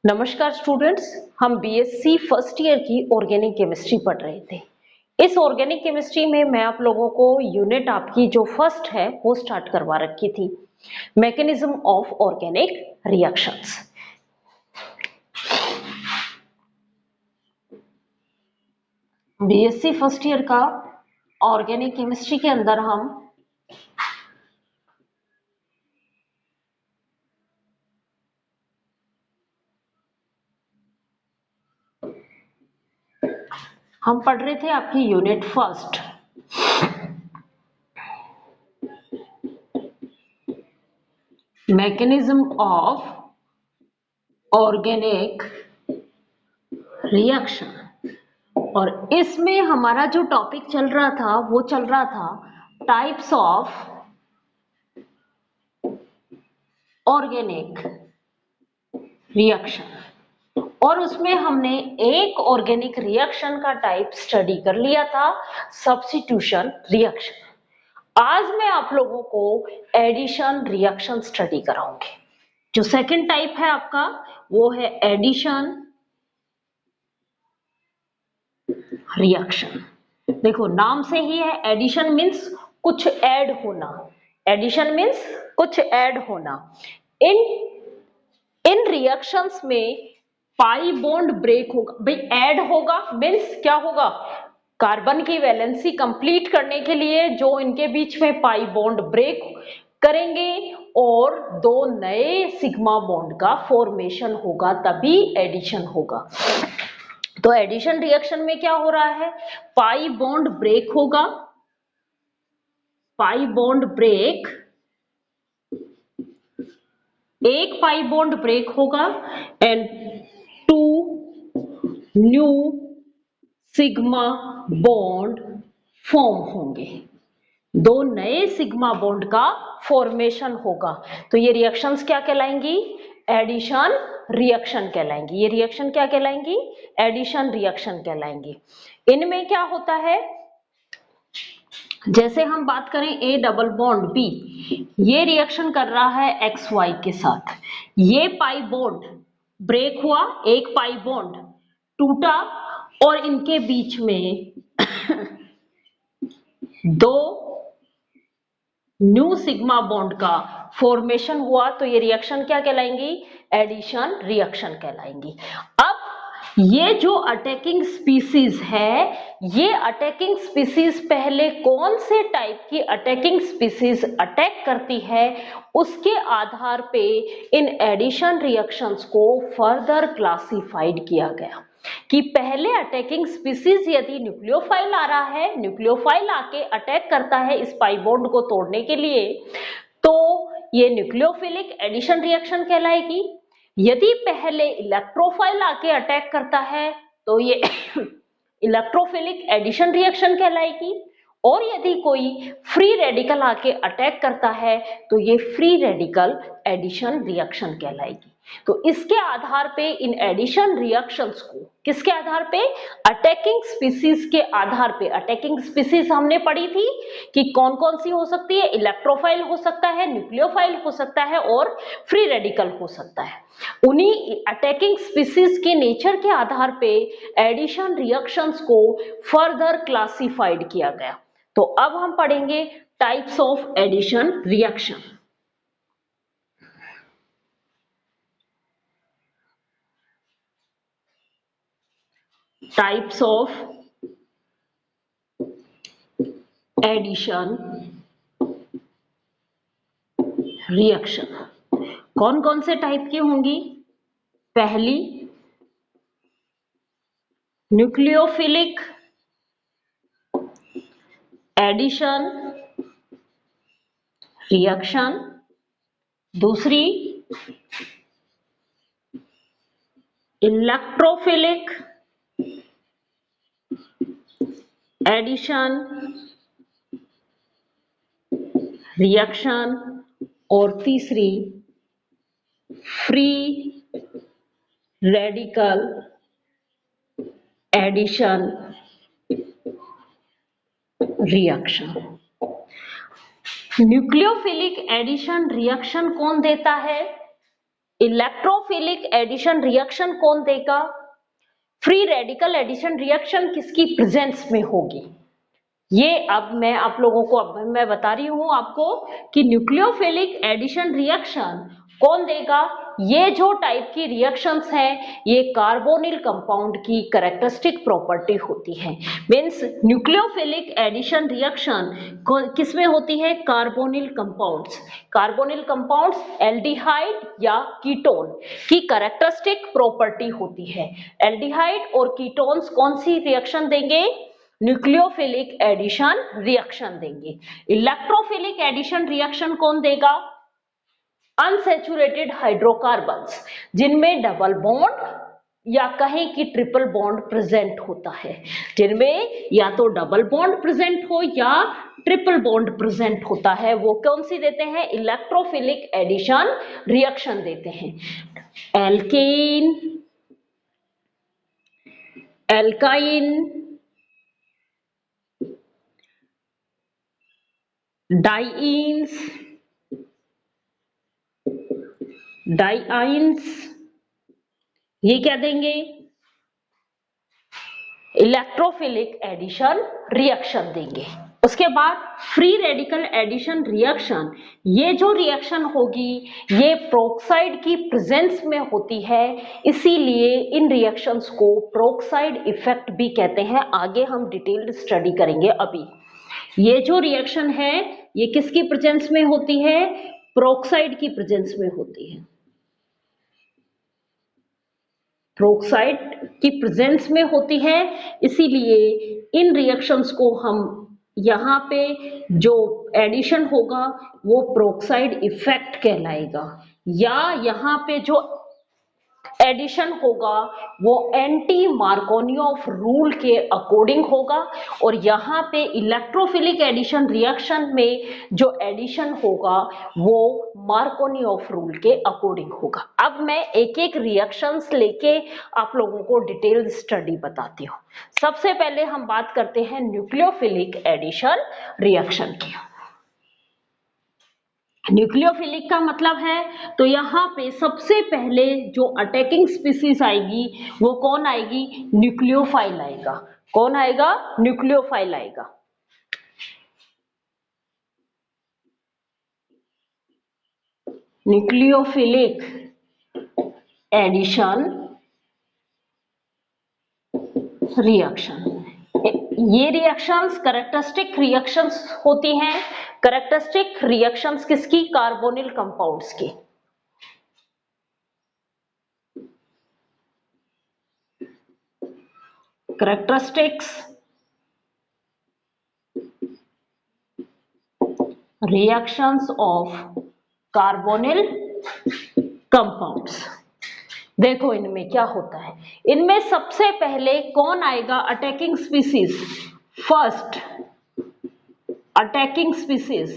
नमस्कार स्टूडेंट्स, हम BSc first year की ऑर्गेनिक केमिस्ट्री पढ़ रहे थे। इस ऑर्गेनिक केमिस्ट्री में मैं आप लोगों को यूनिट आपकी जो फर्स्ट है वो स्टार्ट करवा रखी थी, mechanism of organic reactions. BSc first year का ऑर्गेनिक केमिस्ट्री के अंदर हम पढ़ रहे थे आपकी unit first, mechanism of organic reaction. और इसमें हमारा जो टॉपिक चल रहा था वो चल रहा था टाइप्स ऑफ ऑर्गेनिक रिएक्शन। और उसमें हमने एक ऑर्गेनिक रिएक्शन का टाइप स्टडी कर लिया था, सब्स्टिट्यूशन रिएक्शन। आज मैं आप लोगों को एडिशन रिएक्शन स्टडी कराऊंगी। जो सेकंड टाइप है आपका वो है एडिशन रिएक्शन। देखो नाम से ही है, एडिशन मीन्स कुछ ऐड होना। एडिशन मीन्स कुछ ऐड होना। इन रिएक्शंस में पाई बॉन्ड ब्रेक होगा। भाई ऐड होगा मीन्स क्या होगा, कार्बन की वैलेंसी कंप्लीट करने के लिए जो इनके बीच में पाई बॉन्ड ब्रेक करेंगे और दो नए सिग्मा बॉन्ड का फॉर्मेशन होगा, तभी एडिशन होगा। तो एडिशन रिएक्शन में क्या हो रहा है, पाई बॉन्ड ब्रेक होगा, पाई बॉन्ड ब्रेक, एक पाई बॉन्ड ब्रेक होगा and two new sigma bond form होंगे। दो नए सिग्मा बॉन्ड का फॉर्मेशन होगा। तो ये रिएक्शंस क्या कहलाएंगी, एडिशन रिएक्शन कहलाएंगी। ये रिएक्शन क्या कहलाएंगी, एडिशन रिएक्शन कहलाएंगी। इनमें क्या होता है, जैसे हम बात करें ए डबल बॉन्ड बी, ये रिएक्शन कर रहा है एक्स वाई के साथ। ये पाई बॉन्ड ब्रेक हुआ, एक पाई बॉन्ड टूटा और इनके बीच में दो न्यू सिग्मा बॉन्ड का फॉर्मेशन हुआ। तो ये रिएक्शन क्या कहलाएंगी, एडिशन रिएक्शन कहलाएंगी। अब ये जो अटैकिंग स्पीसीज है, ये अटैकिंग स्पीसीज पहले कौन से टाइप की अटैकिंग स्पीसीज अटैक करती है, उसके आधार पे इन एडिशन रिएक्शंस को फर्दर क्लासिफाइड किया गया कि पहले अटैकिंग स्पीसीज यदि न्यूक्लियोफाइल आ रहा है, न्यूक्लियोफाइल आके अटैक करता है इस पाई बॉन्ड को तोड़ने के लिए, तो ये न्यूक्लियोफिलिक एडिशन रिएक्शन कहलाएगी। यदि पहले इलेक्ट्रोफाइल आके अटैक करता है तो ये इलेक्ट्रोफिलिक एडिशन रिएक्शन कहलाएगी। और यदि कोई फ्री रेडिकल आके अटैक करता है तो ये फ्री रेडिकल एडिशन रिएक्शन कहलाएगी। तो इसके आधार पे इन एडिशन रिएक्शंस को, किसके आधार पे, अटैकिंग स्पीसीज के आधार पे। अटैकिंग स्पीसीज हमने पढ़ी थी कि कौन कौन सी हो सकती है, इलेक्ट्रोफाइल हो सकता है, न्यूक्लियोफाइल हो सकता है और फ्री रेडिकल हो सकता है। उन्हीं अटैकिंग स्पीसीज के नेचर के आधार पे एडिशन रिएक्शंस को फर्दर क्लासिफाइड किया गया। तो अब हम पढ़ेंगे types of addition reaction. Types of addition reaction कौन कौन से टाइप की होंगी, पहली न्यूक्लियोफिलिक एडिशन रिएक्शन, दूसरी इलेक्ट्रोफिलिक एडिशन रिएक्शन और तीसरी free radical addition reaction. Nucleophilic addition reaction कौन देता है, इलेक्ट्रोफिलिक एडिशन रिएक्शन कौन देगा? फ्री रेडिकल एडिशन रिएक्शन किसकी प्रेजेंस में होगी? ये अब मैं आप लोगों को अब मैं बता रही हूं आपको कि न्यूक्लियोफिलिक एडिशन रिएक्शन कौन देगा? ये जो टाइप की रिएक्शंस हैं ये कार्बोनिल कंपाउंड की कैरेक्टरिस्टिक प्रॉपर्टी होती है। मींस न्यूक्लियोफिलिक एडिशन रिएक्शन किसमें होती है? Carbonyl compounds. Carbonyl compounds aldehyde या कीटोन की कैरेक्टरिस्टिक प्रॉपर्टी होती है। एल्डिहाइड और कीटोन्स कौन सी रिएक्शन देंगे? न्यूक्लियोफिलिक एडिशन रिएक्शन देंगे। इलेक्ट्रोफिलिक एडिशन रिएक्शन कौन देगा? अनसैचुरेटेड हाइड्रोकार्बन्स जिनमें डबल बॉन्ड या कहें कि ट्रिपल बॉन्ड प्रेजेंट होता है, जिनमें या तो डबल बॉन्ड प्रेजेंट हो या ट्रिपल बॉन्ड प्रेजेंट होता है, वो कौन सी देते हैं? इलेक्ट्रोफिलिक एडिशन रिएक्शन देते हैं। एल्केन, एल्काइन, डाइईन्स, डाइआइन्स, ये क्या देंगे? इलेक्ट्रोफिलिक एडिशन रिएक्शन देंगे। उसके बाद फ्री रेडिकल एडिशन रिएक्शन, ये जो रिएक्शन होगी ये प्रोक्साइड की प्रेजेंस में होती है, इसीलिए इन रिएक्शंस को प्रोक्साइड इफेक्ट भी कहते हैं। आगे हम डिटेल्ड स्टडी करेंगे। अभी ये जो रिएक्शन है ये किसकी प्रेजेंस में होती है? प्रोक्साइड की प्रेजेंस में होती है। प्रोक्साइड की प्रेजेंस में होती है, इसीलिए इन रिएक्शंस को हम यहाँ पे जो एडिशन होगा वो प्रोक्साइड इफेक्ट कहलाएगा, या यहाँ पे जो एडिशन होगा वो एंटी मार्कोनियोफ रूल के अकॉर्डिंग होगा, और यहाँ पे इलेक्ट्रोफिलिक एडिशन रिएक्शन में जो एडिशन होगा वो मार्कोनियोफ रूल के अकॉर्डिंग होगा। अब मैं एक एक रिएक्शंस लेके आप लोगों को डिटेल स्टडी बताती हूँ। सबसे पहले हम बात करते हैं न्यूक्लियोफिलिक एडिशन रिएक्शन की। न्यूक्लियोफिलिक का मतलब है, तो यहाँ पे सबसे पहले जो अटैकिंग स्पीसीज आएगी वो कौन आएगी? न्यूक्लियोफाइल आएगा। कौन आएगा? न्यूक्लियोफाइल आएगा। न्यूक्लियोफिलिक एडिशन रिएक्शन, ये रिएक्शंस कैरेक्टरिस्टिक रिएक्शंस होती हैं। कैरेक्टरिस्टिक रिएक्शंस किसकी? कार्बोनिल कंपाउंड्स की। Characteristics reactions of carbonyl compounds. देखो इनमें क्या होता है, इनमें सबसे पहले कौन आएगा? Attacking species. First attacking species,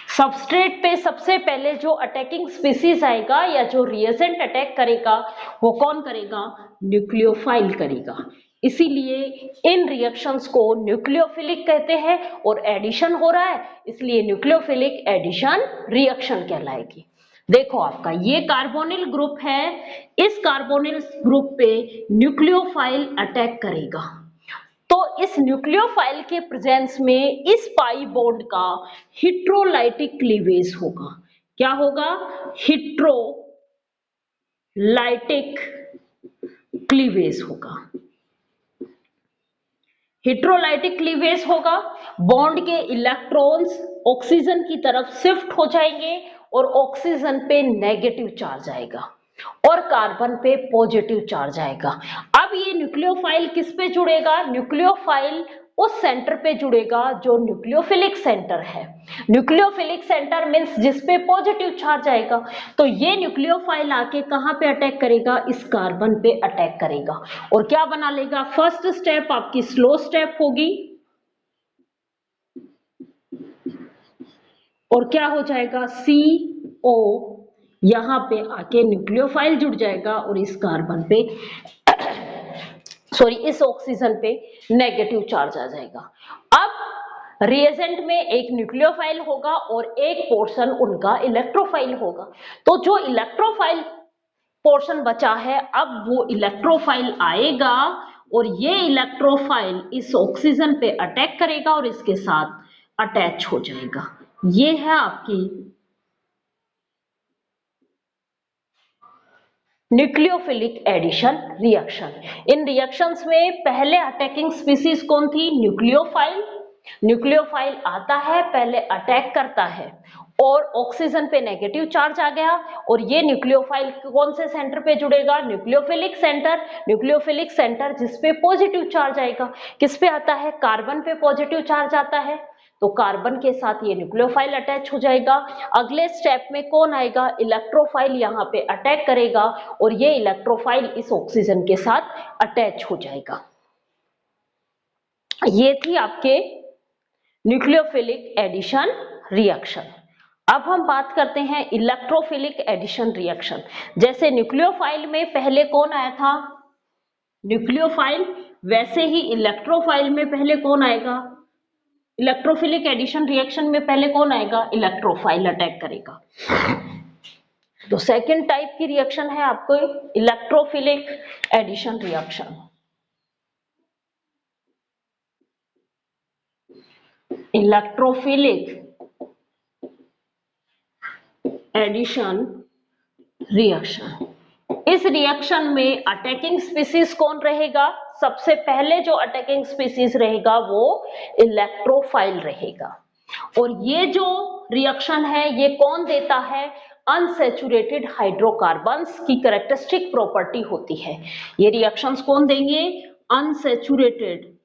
substrate पे सबसे पहले जो अटैकिंग स्पीसीज आएगा या जो रिएजेंट अटैक करेगा वो कौन करेगा? न्यूक्लियोफाइल करेगा। इसीलिए इन रिएक्शंस को न्यूक्लियोफिलिक कहते हैं, और एडिशन हो रहा है इसलिए न्यूक्लियोफिलिक एडिशन रिएक्शन कहलाएगी। देखो आपका ये कार्बोनिल ग्रुप है, इस कार्बोनिल ग्रुप पे न्यूक्लियोफाइल अटैक करेगा, तो इस न्यूक्लियोफाइल के प्रेजेंस में इस पाई बॉन्ड का हिट्रोलाइटिक क्लीवेज होगा। क्या होगा? हिट्रोलाइटिक क्लीवेज होगा। हिट्रोलाइटिक क्लीवेज होगा, बॉन्ड के इलेक्ट्रॉन्स ऑक्सीजन की तरफ शिफ्ट हो जाएंगे और ऑक्सीजन पे नेगेटिव चार्ज आएगा और कार्बन पे पॉजिटिव चार्ज आएगा। अब ये न्यूक्लियोफाइल किस पे जुड़ेगा? न्यूक्लियोफाइल उस सेंटर पे जुड़ेगा जो न्यूक्लियोफिलिक सेंटर है। न्यूक्लियोफिलिक सेंटर मींस जिस पे पॉजिटिव चार्ज आएगा, तो ये न्यूक्लियोफाइल आके कहां पे अटैक करेगा? इस कार्बन पे अटैक करेगा और क्या बना लेगा? फर्स्ट स्टेप आपकी स्लो स्टेप होगी और क्या हो जाएगा? CO यहां पे आके न्यूक्लियोफाइल जुड़ जाएगा और इस कार्बन पे इस ऑक्सीजन पे नेगेटिव चार्ज आ जाएगा। अब रिएजेंट में एक न्यूक्लियोफाइल होगा और एक पोर्शन उनका इलेक्ट्रोफाइल होगा। तो जो इलेक्ट्रोफाइल पोर्शन बचा है, अब वो इलेक्ट्रोफाइल आएगा और ये इलेक्ट्रोफाइल इस ऑक्सीजन पे अटैक करेगा और इसके साथ अटैच हो जाएगा। ये है आपकी न्यूक्लियोफिलिक एडिशन रिएक्शन। इन रिएक्शंस में पहले अटैकिंग स्पीसीज कौन थी? न्यूक्लियोफाइल। न्यूक्लियोफाइल आता है, पहले अटैक करता है और ऑक्सीजन पे नेगेटिव चार्ज आ गया और ये न्यूक्लियोफाइल कौन से सेंटर पे जुड़ेगा? Nucleophilic centre. न्यूक्लियोफिलिक सेंटर जिसपे पॉजिटिव चार्ज आएगा, किस पे आता है? कार्बन पे पॉजिटिव चार्ज आता है, तो कार्बन के साथ ये न्यूक्लियोफाइल अटैच हो जाएगा। अगले स्टेप में कौन आएगा? इलेक्ट्रोफाइल यहाँ पे अटैक करेगा और ये इलेक्ट्रोफाइल इस ऑक्सीजन के साथ अटैच हो जाएगा। ये थी आपके न्यूक्लियोफिलिक एडिशन रिएक्शन। अब हम बात करते हैं इलेक्ट्रोफिलिक एडिशन रिएक्शन। जैसे न्यूक्लियोफाइल में पहले कौन आया था? न्यूक्लियोफाइल। वैसे ही इलेक्ट्रोफाइल में पहले कौन आएगा? इलेक्ट्रोफिलिक एडिशन रिएक्शन में पहले कौन आएगा? इलेक्ट्रोफाइल अटैक करेगा। तो सेकेंड टाइप की रिएक्शन है आपको electrophilic addition reaction. Electrophilic addition reaction. इस रिएक्शन में अटैकिंग स्पीसीज कौन रहेगा? सबसे पहले जो अटैकिंग स्पीसीज रहेगा वो इलेक्ट्रोफाइल रहेगा। और ये जो रिएक्शन है ये कौन देता है? अनसैचुरेटेड हाइड्रोकार्बन्स की कैरेक्टरिस्टिक प्रॉपर्टी होती है। ये रिएक्शंस कौन देंगे? अनसैचुरेटेड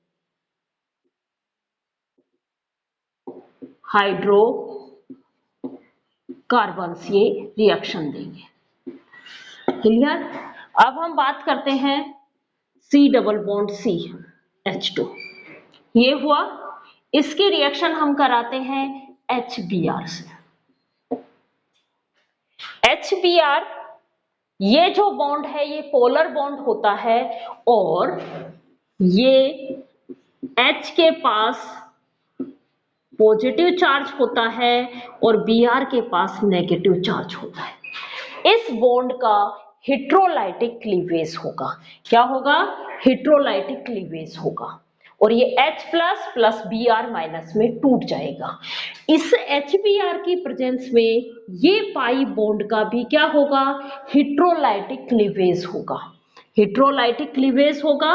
हाइड्रोकार्बन्स ये रिएक्शन देंगे। क्लियर? अब हम बात करते हैं C double bond C H2, ये हुआ। इसकी रिएक्शन हम कराते हैं HBr से। HBr ये जो बॉन्ड है ये पोलर बॉन्ड होता है और ये H के पास पॉजिटिव चार्ज होता है और Br के पास नेगेटिव चार्ज होता है। इस बॉन्ड का हेट्रोलाइटिक क्लीवेज होगा। क्या होगा? हेट्रोलाइटिक क्लीवेज होगा और ये H plus plus Br minus में टूट जाएगा। इस HBr की प्रेजेंस में ये पाई बॉन्ड का भी क्या होगा? हेट्रोलाइटिक क्लीवेज होगा। हेट्रोलाइटिक क्लीवेज होगा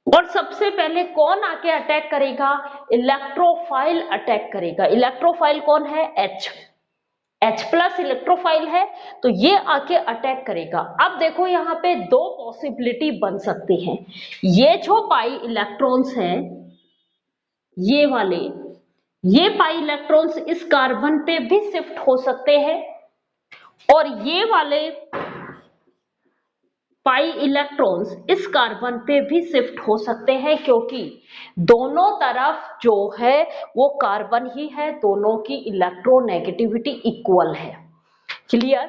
और सबसे पहले कौन आके अटैक करेगा? इलेक्ट्रोफाइल अटैक करेगा। इलेक्ट्रोफाइल कौन है? H प्लस इलेक्ट्रोफाइल है, तो ये आके अटैक करेगा। अब देखो यहाँ पे दो पॉसिबिलिटी बन सकती हैं। ये जो पाई इलेक्ट्रॉन्स हैं, ये वाले, ये पाई इलेक्ट्रॉन्स इस कार्बन पे भी शिफ्ट हो सकते हैं और ये वाले पाई इलेक्ट्रॉन्स इस कार्बन पे भी शिफ्ट हो सकते हैं, क्योंकि दोनों तरफ जो है वो कार्बन ही है, दोनों की इलेक्ट्रोनेगेटिविटी इक्वल है। क्लियर?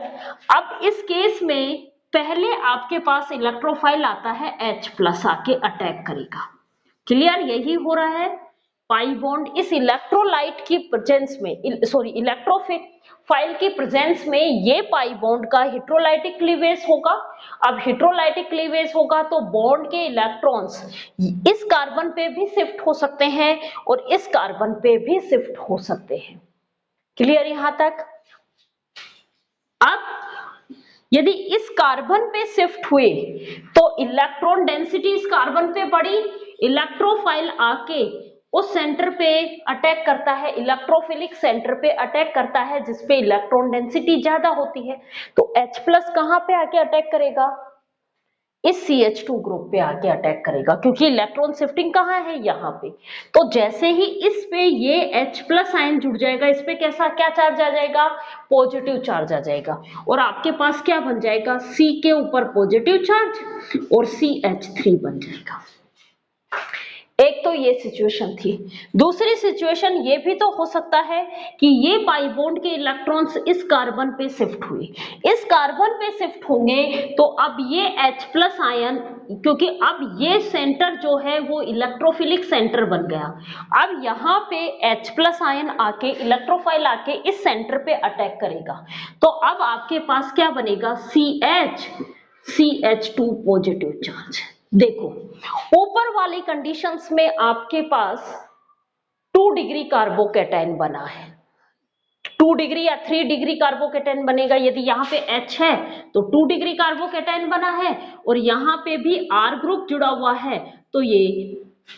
अब इस केस में पहले आपके पास इलेक्ट्रोफाइल आता है, H प्लस आके अटैक करेगा। क्लियर? यही हो रहा है। पाई बॉन्ड इस इलेक्ट्रोलाइट की प्रेजेंस में, इलेक्ट्रोफाइल की प्रेजेंस में ये पाई बॉन्ड का हेट्रोलाइटिक क्लीवेज होगा। अब हेट्रोलाइटिक क्लीवेज होगा तो बॉन्ड के इलेक्ट्रॉन्स इस कार्बन पे भी शिफ्ट हो सकते हैं और इस कार्बन पे भी शिफ्ट हो सकते हैं। क्लियर यहां तक? अब यदि इस कार्बन पे शिफ्ट हुए तो इलेक्ट्रॉन डेंसिटी इस कार्बन पे बढ़ी, इलेक्ट्रोफाइल आके उस सेंटर पे अटैक करता है, इलेक्ट्रोफिलिक सेंटर पे अटैक करता है जिसपे इलेक्ट्रॉन डेंसिटी ज्यादा होती है। तो H प्लस कहां पे आके अटैक करेगा? इस CH2 ग्रुप पे आके अटैक करेगा, क्योंकि इलेक्ट्रॉन शिफ्टिंग कहाँ है? यहाँ पे। तो जैसे ही इस पे ये H प्लस आयन जुड़ जाएगा, इस पे क्या चार्ज आ जाएगा? पॉजिटिव चार्ज आ जाएगा और आपके पास क्या बन जाएगा? C के ऊपर पॉजिटिव चार्ज और CH3 बन जाएगा। एक तो ये सिचुएशन थी। दूसरी सिचुएशन ये भी तो हो सकता है कि ये पाई बॉन्ड के इलेक्ट्रॉन्स इस कार्बन पे शिफ्ट हुए, इस कार्बन पे शिफ्ट होंगे तो अब ये H+ आयन, क्योंकि अब ये सेंटर जो है वो इलेक्ट्रोफिलिक सेंटर बन गया, अब यहाँ पे H+ आयन आके इलेक्ट्रोफाइल आके इस सेंटर पे अटैक करेगा, तो अब आपके पास क्या बनेगा, CH2 पॉजिटिव चार्ज। देखो ऊपर वाली कंडीशंस में आपके पास 2 डिग्री कार्बोकैटायन बना है, 2 डिग्री या 3 डिग्री कार्बोकैटायन बनेगा। यदि यहाँ पे H है तो 2 डिग्री कार्बोकैटायन बना है, और यहाँ पे भी R ग्रुप जुड़ा हुआ है तो ये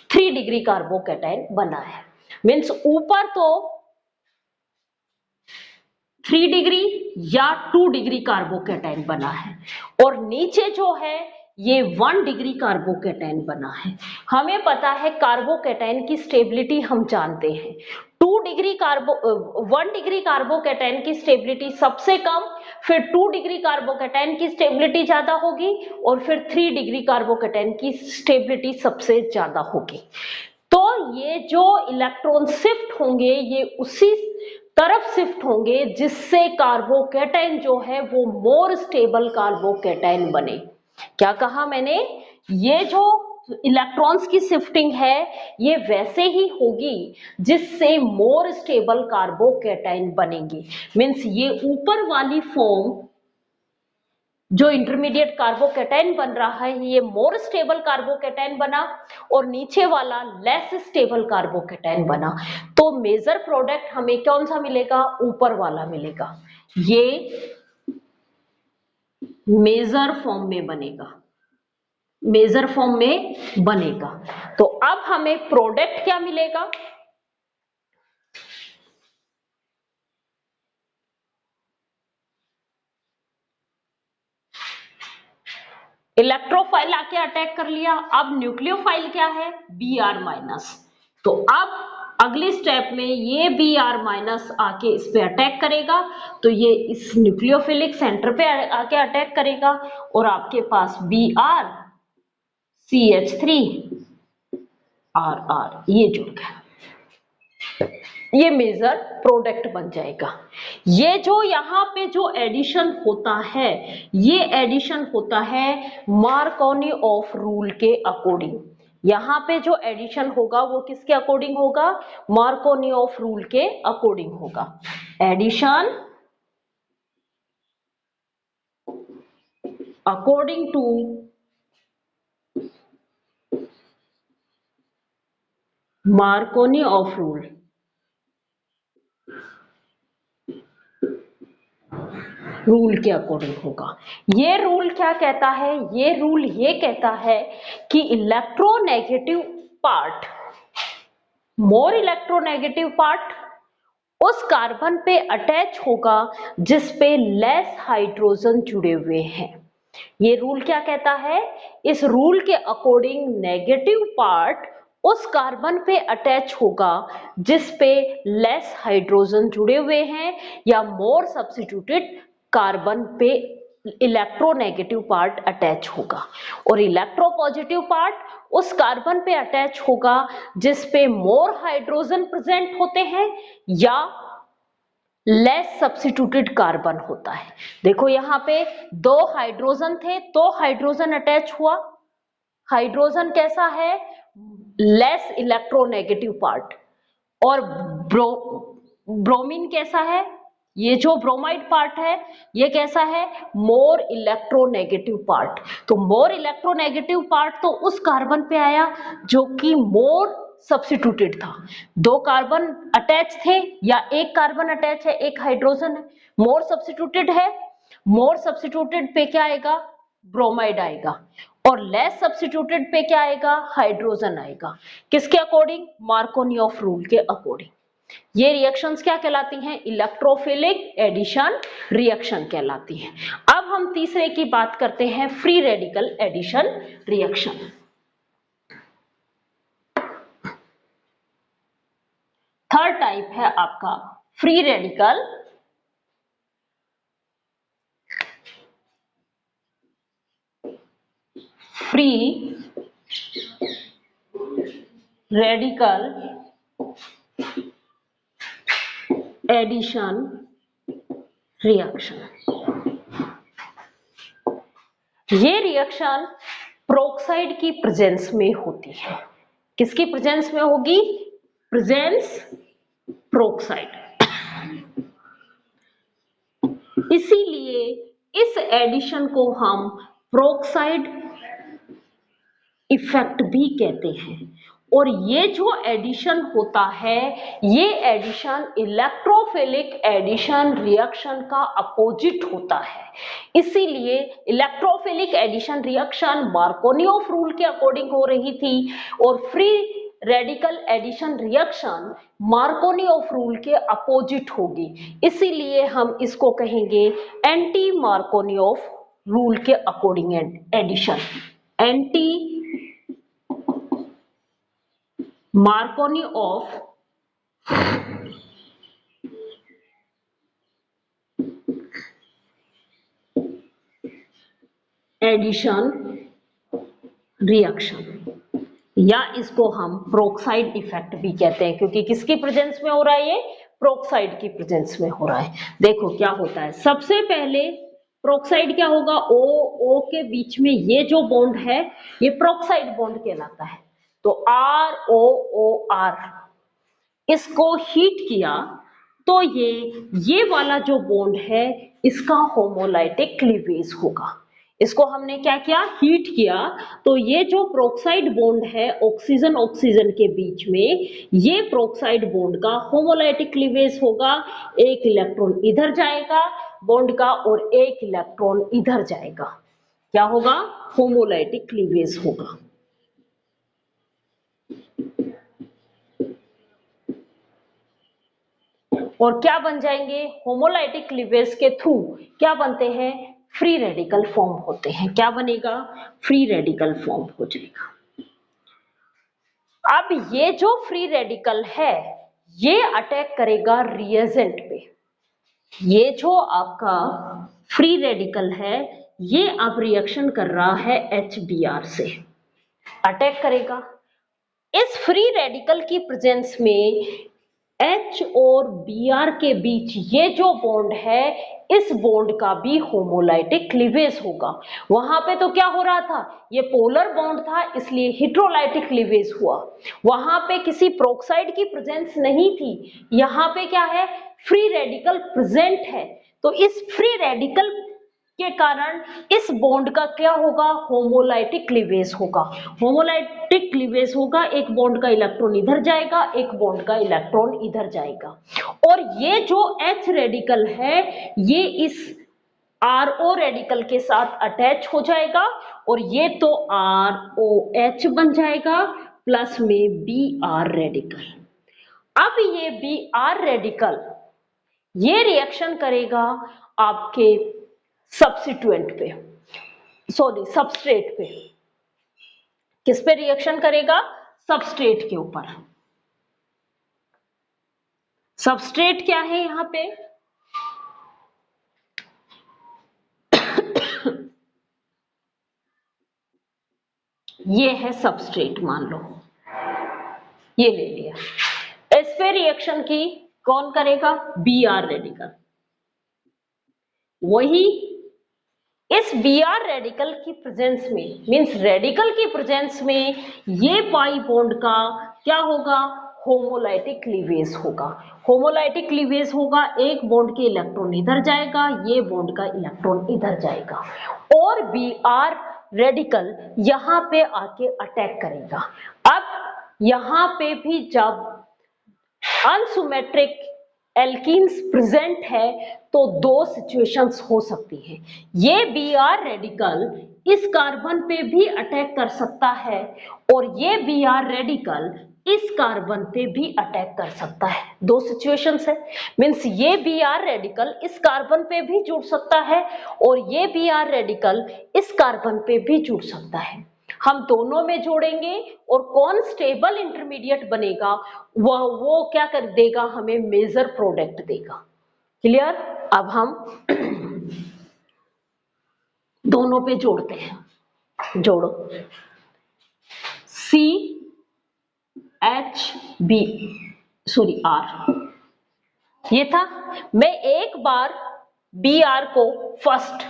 3 डिग्री कार्बोकैटायन बना है। मीन्स ऊपर तो 3 डिग्री या 2 डिग्री कार्बोकैटायन बना है, और नीचे जो है ये 1 डिग्री कार्बोकैटायन बना है। हमें पता है कार्बोकैटायन की स्टेबिलिटी हम जानते हैं, 1 डिग्री कार्बोकैटायन की स्टेबिलिटी सबसे कम, फिर 2 डिग्री कार्बोकैटायन की स्टेबिलिटी ज्यादा होगी, और फिर 3 डिग्री कार्बोकैटायन की स्टेबिलिटी सबसे ज्यादा होगी। तो ये जो इलेक्ट्रॉन शिफ्ट होंगे ये उसी तरफ शिफ्ट होंगे जिससे कार्बोकैटायन जो है वो मोर स्टेबल कार्बोकैटायन बने। क्या कहा मैंने, ये जो इलेक्ट्रॉन्स की शिफ्टिंग है ये वैसे ही होगी जिससे मोर स्टेबल कार्बोकैटायन बनेंगे। मीन्स ये ऊपर वाली फॉर्म जो इंटरमीडिएट कार्बोकैटायन बन रहा है ये मोर स्टेबल कार्बोकैटायन बना, और नीचे वाला लेस स्टेबल कार्बोकैटायन बना। तो मेजर प्रोडक्ट हमें कौन सा मिलेगा, ऊपर वाला मिलेगा, ये मेजर फॉर्म में बनेगा, मेजर फॉर्म में बनेगा। तो अब हमें प्रोडक्ट क्या मिलेगा, इलेक्ट्रोफाइल आके अटैक कर लिया, अब न्यूक्लियोफाइल क्या है, Br-। तो अब अगली स्टेप में ये Br- आके इस पे अटैक करेगा, तो ये इस न्यूक्लियोफिलिक सेंटर पे आके अटैक करेगा, और आपके पास Br CH3 RR ये जुड़ गया, ये मेजर प्रोडक्ट बन जाएगा। ये जो यहाँ पे जो एडिशन होता है ये एडिशन होता है मार्कोनी ऑफ रूल के अकॉर्डिंग। यहाँ पे जो एडिशन होगा वो किसके अकॉर्डिंग होगा, मार्कोनी ऑफ रूल के अकॉर्डिंग होगा। Addition according to Markovnikov of rule, rule के अकॉर्डिंग होगा। ये रूल क्या कहता है, ये रूल ये कहता है कि electronegative part, more electronegative part उस कार्बन पे अटैच होगा जिस पे लेस हाइड्रोजन जुड़े हुए हैं। ये रूल क्या कहता है, इस रूल के अकॉर्डिंग नेगेटिव पार्ट उस कार्बन पे अटैच होगा जिस पे लेस हाइड्रोजन जुड़े हुए हैं, या मोर सब्स्टिट्यूटेड कार्बन पे इलेक्ट्रोनेगेटिव पार्ट अटैच होगा, और इलेक्ट्रोपॉजिटिव पार्ट उस कार्बन पे अटैच होगा जिस पे मोर हाइड्रोजन प्रेजेंट होते हैं या लेस सब्स्टिट्यूटेड कार्बन होता है। देखो यहाँ पे 2 हाइड्रोजन थे, 2 हाइड्रोजन अटैच हुआ, हाइड्रोजन कैसा है, लेस इलेक्ट्रोनेगेटिव पार्ट, और ब्रोमीन कैसा है, ये जो ब्रोमाइड पार्ट है ये कैसा है, मोर इलेक्ट्रोनेगेटिव पार्ट। तो मोर इलेक्ट्रोनेगेटिव पार्ट तो उस कार्बन पे आया जो कि मोर सब्स्टिट्यूटेड था, 2 कार्बन अटैच थे या एक कार्बन अटैच है, एक हाइड्रोजन है, मोर सब्स्टिट्यूटेड है, मोर सब्स्टिट्यूटेड पे क्या आएगा, ब्रोमाइड आएगा, और लेस सब्स्टिट्यूटेड पे क्या आएगा, हाइड्रोजन आएगा। किसके अकॉर्डिंग, मार्कोनी ऑफ रूल के अकॉर्डिंग। ये रिएक्शंस क्या कहलाती हैं, इलेक्ट्रोफिलिक एडिशन रिएक्शन कहलाती हैं। अब हम तीसरे की बात करते हैं, free radical addition reaction. Third type है आपका free radical radical addition reaction. ये रिएक्शन प्रोक्साइड की प्रेजेंस में होती है। किसकी प्रेजेंस में होगी? Presence peroxide. इसीलिए इस एडिशन को हम प्रोक्साइड इफेक्ट भी कहते हैं। और ये जो एडिशन होता है, ये एडिशन इलेक्ट्रोफिलिक एडिशन रिएक्शन का अपोजिट होता है। इसीलिए electrophilic addition reaction Markovnikov rule के अकॉर्डिंग हो रही थी और free radical addition reaction Markovnikov rule के अपोजिट होगी। इसीलिए हम इसको कहेंगे एंटी मार्कोनियोफ रूल के according addition, anti Markovnikov addition reaction, या इसको हम प्रोक्साइड इफेक्ट भी कहते हैं, क्योंकि किसकी प्रेजेंस में हो रहा है? ये प्रोक्साइड की प्रेजेंस में हो रहा है। देखो क्या होता है, सबसे पहले प्रोक्साइड क्या होगा? ओ ओ के बीच में ये जो बॉन्ड है ये प्रोक्साइड बॉन्ड कहलाता है। तो आर ओ ओ आर, इसको हीट किया तो ये वाला जो बॉन्ड है इसका होमोलाइटिक क्लीवेज होगा। इसको हमने क्या किया? हीट किया। तो ये जो प्रोक्साइड बॉन्ड है ऑक्सीजन ऑक्सीजन के बीच में, ये प्रोक्साइड बॉन्ड का होमोलाइटिक क्लीवेज होगा। एक इलेक्ट्रॉन इधर जाएगा बॉन्ड का और एक इलेक्ट्रॉन इधर जाएगा। क्या होगा? होमोलाइटिक क्लीवेज होगा। और क्या बन जाएंगे? होमोलाइटिक क्लीवेज के थ्रू क्या बनते हैं? फ्री रेडिकल फॉर्म होते हैं। क्या बनेगा? फ्री रेडिकल फॉर्म हो जाएगा। अब ये जो फ्री रेडिकल है ये अटैक करेगा रिएजेंट पे। ये जो आपका फ्री रेडिकल है ये अब रिएक्शन कर रहा है HBr से, अटैक करेगा। इस फ्री रेडिकल की प्रेजेंस में H और Br के बीच ये जो बॉन्ड है इस बॉन्ड का भी होमोलाइटिक क्लीवेज होगा। वहां पे तो क्या हो रहा था? ये पोलर बॉन्ड था इसलिए हेटेरोलाइटिक क्लीवेज हुआ। वहां पे किसी प्रोक्साइड की प्रेजेंस नहीं थी, यहाँ पे क्या है? फ्री रेडिकल प्रेजेंट है। तो इस फ्री रेडिकल के कारण इस बॉन्ड का क्या होगा? होमोलाइटिक क्लीवेज होगा। होमोलाइटिक क्लीवेज होगा, एक बॉन्ड का इलेक्ट्रॉन इधर जाएगा एक बॉन्ड का इलेक्ट्रॉन इधर जाएगा। और ये जो H रेडिकल है ये इस RO रेडिकल के साथ अटैच हो जाएगा और ये तो ROH बन जाएगा प्लस में Br रेडिकल। अब ये Br रेडिकल ये रिएक्शन करेगा आपके सब्स्टिट्यूएंट पे, सॉरी सबस्ट्रेट पे। किस पे रिएक्शन करेगा? सबस्ट्रेट के ऊपर। सबस्ट्रेट क्या है यहां पे? ये है सबस्ट्रेट, मान लो ये ले लिया। इस पे रिएक्शन की कौन करेगा? Br radical. वही इस Br रेडिकल की प्रेजेंस में, मींस रेडिकल की प्रेजेंस में ये पाई बॉन्ड का क्या होगा? होमोलाइटिक क्लीवेज होगा। होमोलाइटिक क्लीवेज होगा, एक बॉन्ड के इलेक्ट्रॉन इधर जाएगा ये बॉन्ड का इलेक्ट्रॉन इधर जाएगा और Br रेडिकल यहां पे आके अटैक करेगा। अब यहां पे भी जब अनसिमेट्रिक एल्कीन्स प्रेजेंट है तो दो सिचुएशंस हो सकती हैं। ये Br रेडिकल इस कार्बन पे भी अटैक कर सकता है और ये Br रेडिकल इस कार्बन पे भी अटैक कर सकता है। दो सिचुएशंस है, मींस ये Br रेडिकल इस कार्बन पे भी जुड़ सकता है और ये Br रेडिकल इस कार्बन पे भी जुड़ सकता है। हम दोनों में जोड़ेंगे और कौन स्टेबल इंटरमीडिएट बनेगा वो क्या कर देगा? हमें मेजर प्रोडक्ट देगा। क्लियर? अब हम दोनों पे जोड़ते हैं। जोड़ो, CH आर ये था। मैं एक बार Br को फर्स्ट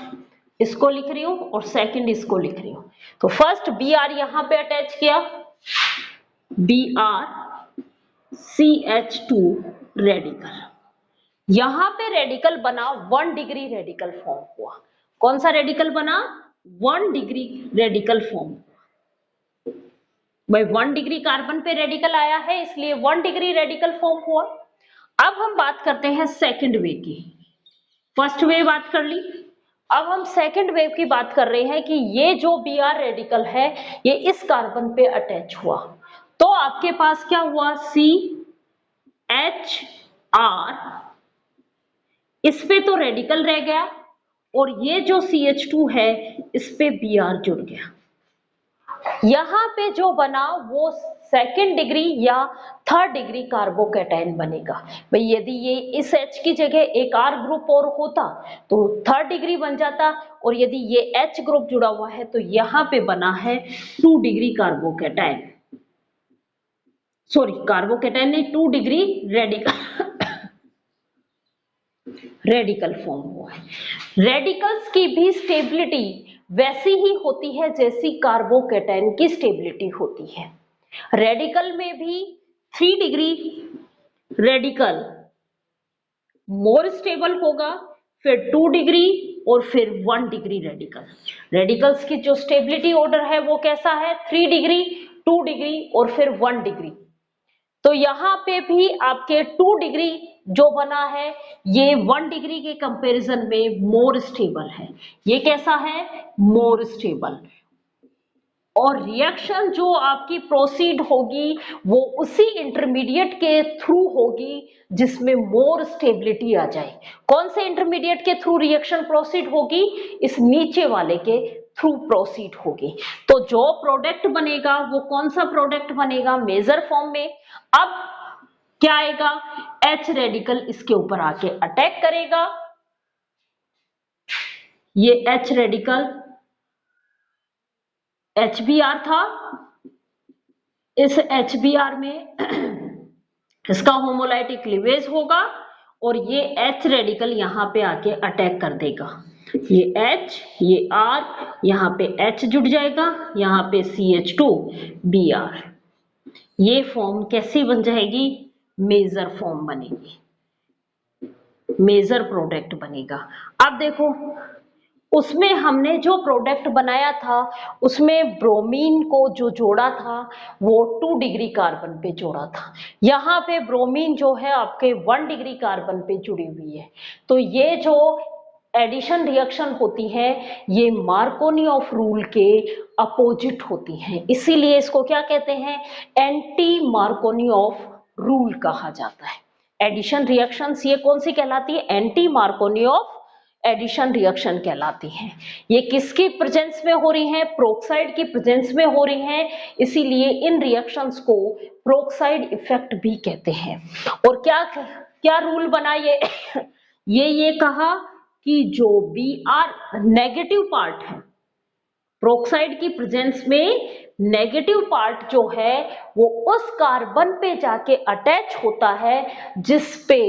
इसको लिख रही हूं और सेकंड इसको लिख रही हूं। तो फर्स्ट Br यहां पे अटैच किया, BrCH2 रेडिकल, यहां पे रेडिकल बना 1 डिग्री रेडिकल फॉर्म हुआ। कौन सा रेडिकल बना? 1 डिग्री रेडिकल फॉर्म। भाई 1 डिग्री कार्बन पे रेडिकल आया है इसलिए 1 डिग्री रेडिकल फॉर्म हुआ। अब हम बात करते हैं सेकंड वेव की। फर्स्ट वेव बात कर ली, अब हम सेकंड वेव की बात कर रहे हैं कि ये जो Br रेडिकल है ये इस कार्बन पे अटैच हुआ, तो आपके पास क्या हुआ? CHR, इस पे तो रेडिकल रह गया और ये जो CH2 है इस पे Br जुड़ गया। यहां पे जो बना वो सेकेंड डिग्री या थर्ड डिग्री कार्बोकैटायन बनेगा। भाई यदि ये इस H की जगह एक R ग्रुप और होता तो थर्ड डिग्री बन जाता, और यदि ये H ग्रुप जुड़ा हुआ है तो यहां पे बना है 2 डिग्री कार्बोकैटायन, सॉरी कार्बोकैटायन नहीं, 2 डिग्री रेडिकल फॉर्म हुआ है। रेडिकल्स की भी स्टेबिलिटी वैसी ही होती है जैसी कार्बोकैटायन की स्टेबिलिटी होती है। रेडिकल में भी 3 डिग्री रेडिकल मोर स्टेबल होगा, फिर 2 डिग्री और फिर 1 डिग्री रेडिकल। रेडिकल्स की जो स्टेबिलिटी ऑर्डर है वो कैसा है? 3 डिग्री, 2 डिग्री और फिर 1 डिग्री। तो यहां पे भी आपके 2 डिग्री जो बना है ये 1 डिग्री के कंपैरिजन में मोर स्टेबल है। ये कैसा है? More stable. और रिएक्शन जो आपकी प्रोसीड होगी वो उसी इंटरमीडिएट के थ्रू होगी जिसमें मोर स्टेबिलिटी आ जाए। कौन से इंटरमीडिएट के थ्रू रिएक्शन प्रोसीड होगी? इस नीचे वाले के थ्रू प्रोसीड होगी। तो जो प्रोडक्ट बनेगा वो कौन सा प्रोडक्ट बनेगा? मेजर फॉर्म में। अब क्या आएगा? H रेडिकल इसके ऊपर आके अटैक करेगा। ये H रेडिकल HBr था, इस HBr में इसका होमोलाइटिक क्लीवेज होगा और ये H रेडिकल यहां पे आके अटैक कर देगा। ये H, ये R, यहां पे H जुड़ जाएगा, यहां पे CH2 Br। ये फॉर्म कैसी बन जाएगी? मेजर फॉर्म बनेगी, मेजर प्रोडक्ट बनेगा। अब देखो उसमें हमने जो प्रोडक्ट बनाया था उसमें ब्रोमीन को जो जोड़ा था वो 2 डिग्री कार्बन पे जोड़ा था। यहाँ पे ब्रोमीन जो है आपके 1 डिग्री कार्बन पे जुड़ी हुई है। तो ये जो एडिशन रिएक्शन होती है ये मार्कोनियोफ रूल के अपोजिट होती हैं, इसीलिए इसको क्या कहते हैं? एंटी मार्कोनियोफ रूल कहा जाता है। एडिशन रिएक्शंस ये कौन सी कहलाती है? एंटी मार्कोनियोफ एडिशन रिएक्शन कहलाती हैं। ये किसकी प्रेजेंस में हो रही हैं? प्रोक्साइड की प्रेजेंस में हो रही हैं, इसीलिए इन रिएक्शंस को प्रोक्साइड इफेक्ट भी कहते हैं। और क्या क्या रूल बना ये कहा कि जो Br नेगेटिव पार्ट है, प्रोक्साइड की प्रेजेंस में नेगेटिव पार्ट जो है वो उस कार्बन पे जाके अटैच होता है जिस पे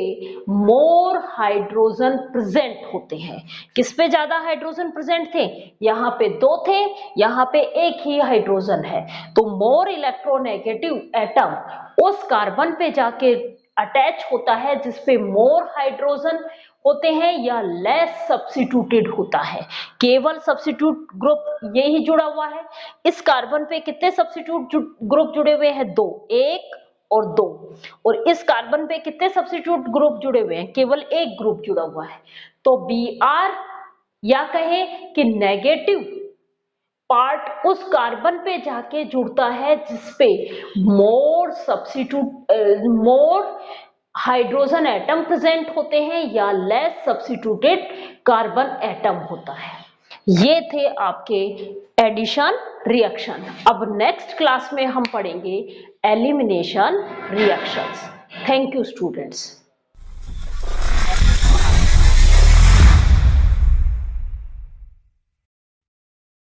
मोर हाइड्रोजन प्रेजेंट होते हैं। किस पे ज्यादा हाइड्रोजन प्रेजेंट थे? यहाँ पे 2 थे, यहाँ पे 1 ही हाइड्रोजन है। तो मोर इलेक्ट्रोनेगेटिव एटम उस कार्बन पे जाके अटैच होता है जिसपे मोर हाइड्रोजन होते हैं या लेस सब्स्टिट्यूटेड होता है। केवल सब्स्टिट्यूट ग्रुप यही जुड़ा हुआ है। इस कार्बन पे कितने सब्स्टिट्यूट ग्रुप जुड़े हुए हैं? 2, 1 और 2। और इस कार्बन पे कितने सब्स्टिट्यूट ग्रुप जुड़े हुए हैं? केवल 1 ग्रुप जुड़ा हुआ है। तो Br या कहें कि नेगेटिव पार्ट उस कार्बन पे जाके जुड़ता है जिसपे मोर हाइड्रोजन एटम प्रेजेंट होते हैं या लेस सब्स्टिट्यूटेड कार्बन एटम होता है। ये थे आपके एडिशन रिएक्शन। अब नेक्स्ट क्लास में हम पढ़ेंगे elimination reactions. Thank you students.